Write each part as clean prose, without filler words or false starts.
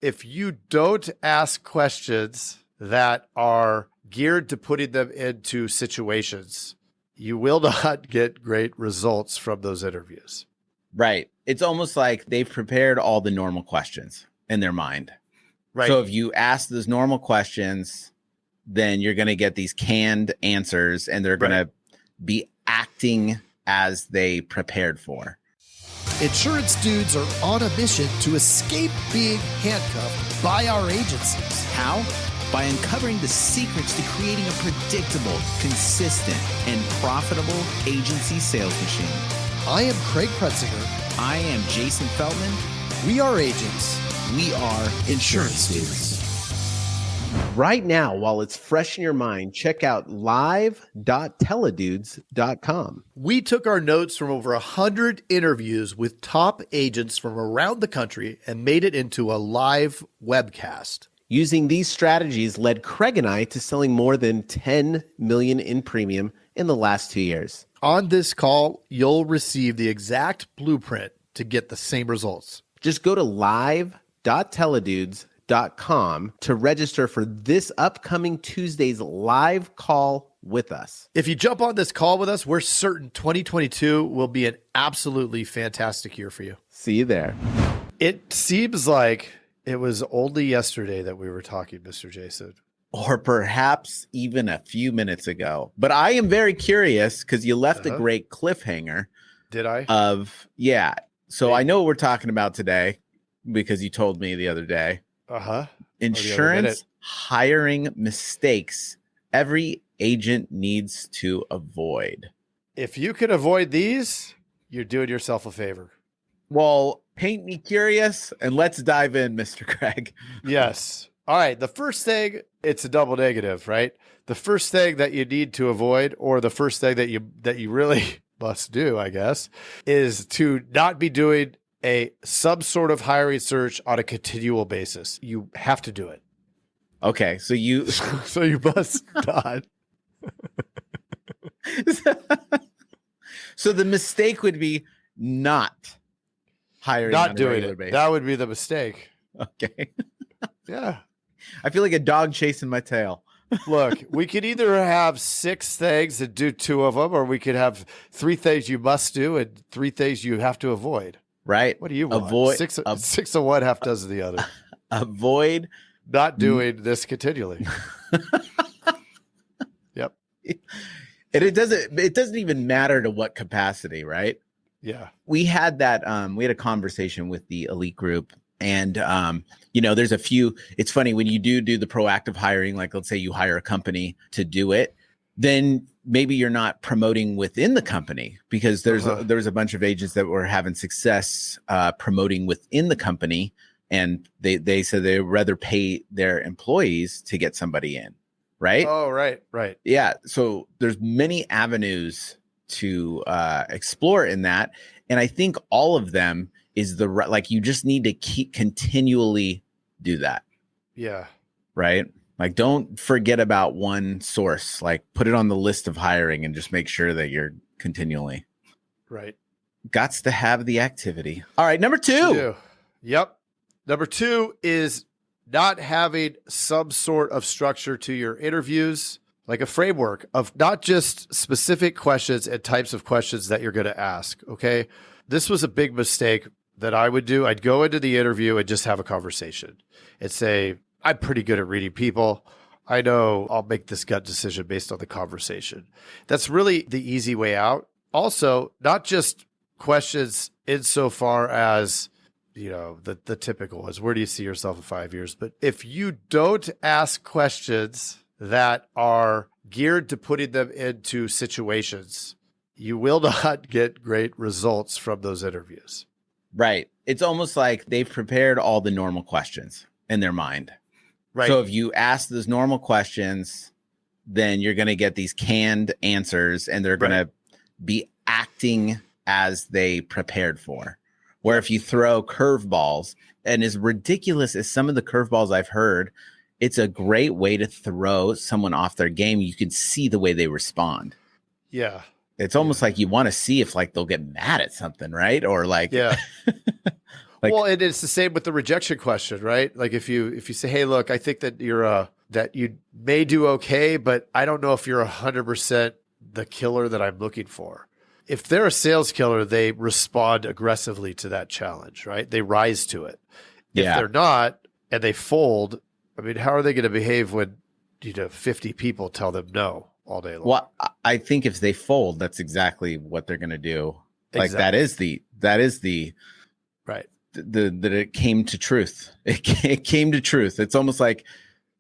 if you don't ask questions that are geared to putting them into situations, you will not get great results from those interviews. Right. It's almost like they've prepared all the normal questions in their mind. Right. So if you ask those normal questions, then you're going to get these canned answers and they're going to be acting as they prepared for. Insurance dudes are on a mission to escape being handcuffed by our agencies. How? By uncovering the secrets to creating a predictable, consistent, and profitable agency sales machine. I am Craig Pretzinger. I am Jason Feltman. We are agents. We are insurance dudes. Right now, while it's fresh in your mind, check out live.teledudes.com. We took our notes from over 100 interviews with top agents from around the country and made it into a live webcast. Using these strategies led Craig and I to selling more than $10 million in premium in the last 2 years. On this call, you'll receive the exact blueprint to get the same results. Just go to live.teledudes.com to register for this upcoming Tuesday's live call with us. If you jump on this call with us, we're certain 2022 will be an absolutely fantastic year for you. See you there. It seems like it was only yesterday that we were talking, Mr. Jason. Or perhaps even a few minutes ago. But I am very curious because you left a great cliffhanger. Did I? Yeah. So I know what we're talking about today because you told me the other day. Insurance hiring mistakes every agent needs to avoid. If you can avoid these, you're doing yourself a favor. Well, paint me curious and let's dive in, Mr. Craig. Yes. All right. The first thing, it's a double negative, right? The first thing that you need to avoid, or the first thing that you really must do, I guess, is to not be doing some sort of hiring search on a continual basis. You have to do it. Okay. So you must not. So the mistake would be not hiring. Not doing it. Basis. That would be the mistake. Okay. Yeah. I feel like a dog chasing my tail. Look, we could either have 6 things and do 2 of them, or we could have 3 things you must do and 3 things you have to avoid. Right. What do you want? Six of one, half dozen of the other. Avoid not doing this continually. Yep. And it doesn't even matter to what capacity, right? Yeah. We had a conversation with the elite group. And, there's a few, it's funny when you do the proactive hiring, like let's say you hire a company to do it, then maybe you're not promoting within the company because there's a bunch of agents that were having success promoting within the company. And they said they'd rather pay their employees to get somebody in. Right. Oh, right. Yeah. So there's many avenues to explore in that. And I think all of them is you just need to continually do that. Yeah. Right. Like, don't forget about one source, like put it on the list of hiring and just make sure that you're continually. Right. Gots to have the activity. All right. Number 2. Yep. Number 2 is not having some sort of structure to your interviews, like a framework of not just specific questions and types of questions that you're going to ask. Okay. This was a big mistake that I would do. I'd go into the interview and just have a conversation and say, I'm pretty good at reading people. I know I'll make this gut decision based on the conversation. That's really the easy way out. Also, not just questions insofar as, the typical ones. Where do you see yourself in 5 years? But if you don't ask questions that are geared to putting them into situations, you will not get great results from those interviews. Right. It's almost like they've prepared all the normal questions in their mind. Right. So if you ask those normal questions, then you're going to get these canned answers and they're going to be acting as they prepared for. Where if you throw curveballs, and as ridiculous as some of the curveballs I've heard, it's a great way to throw someone off their game. You can see the way they respond. Yeah. It's almost like you want to see if they'll get mad at something, right? Or yeah. Like, well, and it's the same with the rejection question, right? Like if you say, "Hey, look, I think that that you may do okay, but I don't know if you're 100% the killer that I'm looking for." If they're a sales killer, they respond aggressively to that challenge, right? They rise to it. If Yeah. they're not and they fold, I mean, how are they going to behave when 50 people tell them no all day long? well, I think if they fold, that's exactly what they're going to do. Like Exactly. that is the Right. that it came to truth. It came to truth. It's almost like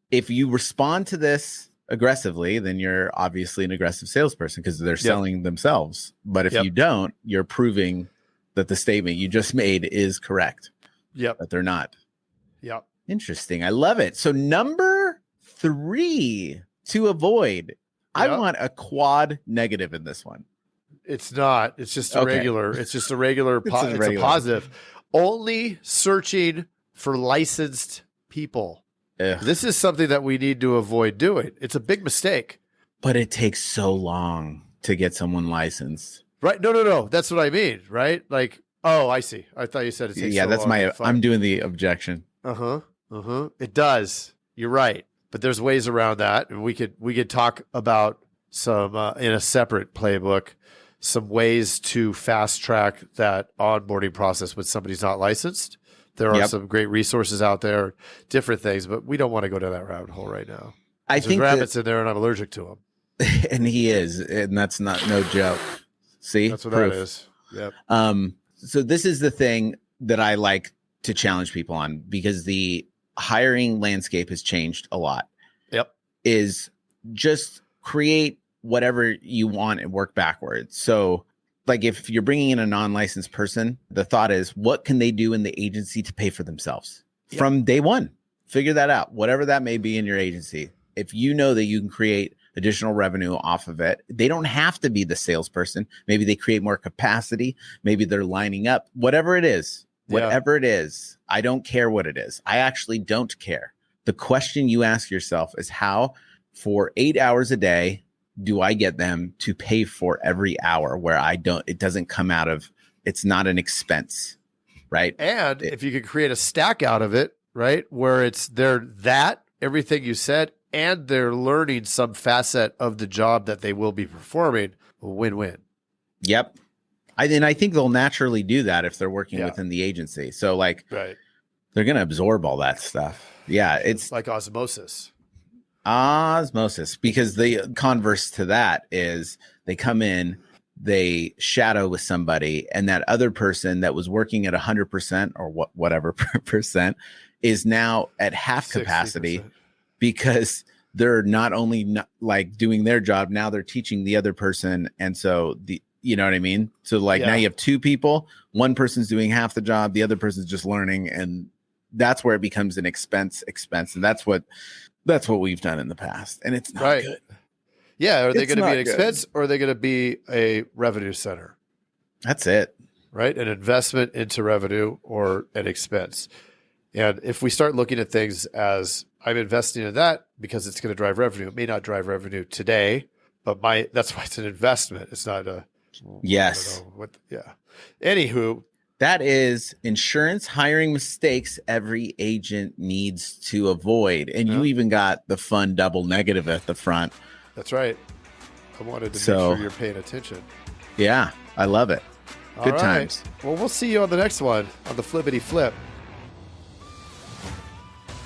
if you respond to this aggressively, then you're obviously an aggressive salesperson because they're selling themselves. But if you don't, you're proving that the statement you just made is correct. Yep. That they're not. Yep. Interesting. I love it. So number 3 to avoid. I want a quad negative in this one. It's not. It's just a regular. It's just a regular. It's a positive. Only searching for licensed people. Ugh. This is something that we need to avoid doing. It's a big mistake. But it takes so long to get someone licensed. Right? No. That's what I mean. Right? Like, oh, I see. I thought you said it takes so that's long. I'm doing the objection. It does. You're right. But there's ways around that, and we could talk about some in a separate playbook. Some ways to fast track that onboarding process when somebody's not licensed. There are some great resources out there, different things, but we don't want to go down that rabbit hole right now. I think rabbits in there, and I'm allergic to them. And he is, and that's not no joke. See, that's what proof. that is. Yep. So this is the thing that I like to challenge people on because the hiring landscape has changed a lot. Yep. Is just create whatever you want and work backwards. So like if you're bringing in a non-licensed person, the thought is what can they do in the agency to pay for themselves from day one? Figure that out, whatever that may be in your agency. If you know that you can create additional revenue off of it, they don't have to be the salesperson. Maybe they create more capacity. Maybe they're lining up, whatever it is, I don't care what it is. I actually don't care. The question you ask yourself is how for 8 hours a day, do I get them to pay for every hour where it doesn't come out of, it's not an expense, right? And if you could create a stack out of it, right, where they're everything you said, and they're learning some facet of the job that they will be performing, win-win. Yep. I think they'll naturally do that if they're working within the agency. So like, they're going to absorb all that stuff. Yeah. It's like osmosis. Because the converse to that is they come in, they shadow with somebody, and that other person that was working at 100% or whatever percent is now at half capacity 60%. Because they're not only like doing their job, now they're teaching the other person. And so you know what I mean? So like now you have 2 people, one person's doing half the job, the other person's just learning, and that's where it becomes an expense. And that's what we've done in the past. And it's not good. Yeah. Are they going to be an expense or are they going to be a revenue center? That's it. Right. An investment into revenue or an expense. And if we start looking at things as I'm investing in that because it's going to drive revenue, it may not drive revenue today, but that's why it's an investment. It's not a, yes. Anywho, that is insurance hiring mistakes every agent needs to avoid. And you even got the fun double negative at the front. That's right. I wanted to make sure you're paying attention. Yeah, I love it. Good times. Well, we'll see you on the next one on the Flippity Flip.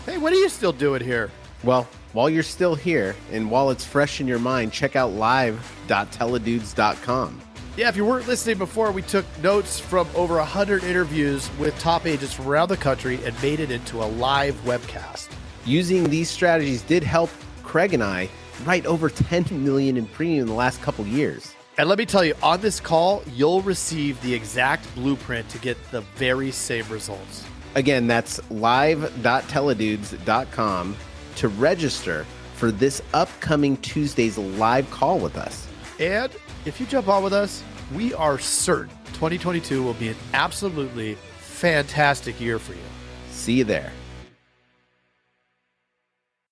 Hey, what are you still doing here? Well, while you're still here and while it's fresh in your mind, check out live.teledudes.com. Yeah, if you weren't listening before, we took notes from over 100 interviews with top agents from around the country and made it into a live webcast. Using these strategies did help Craig and I write over $10 million in premium in the last couple years. And let me tell you, on this call, you'll receive the exact blueprint to get the very same results. Again, that's live.teledudes.com to register for this upcoming Tuesday's live call with us. And if you jump on with us, we are certain 2022 will be an absolutely fantastic year for you. See you there.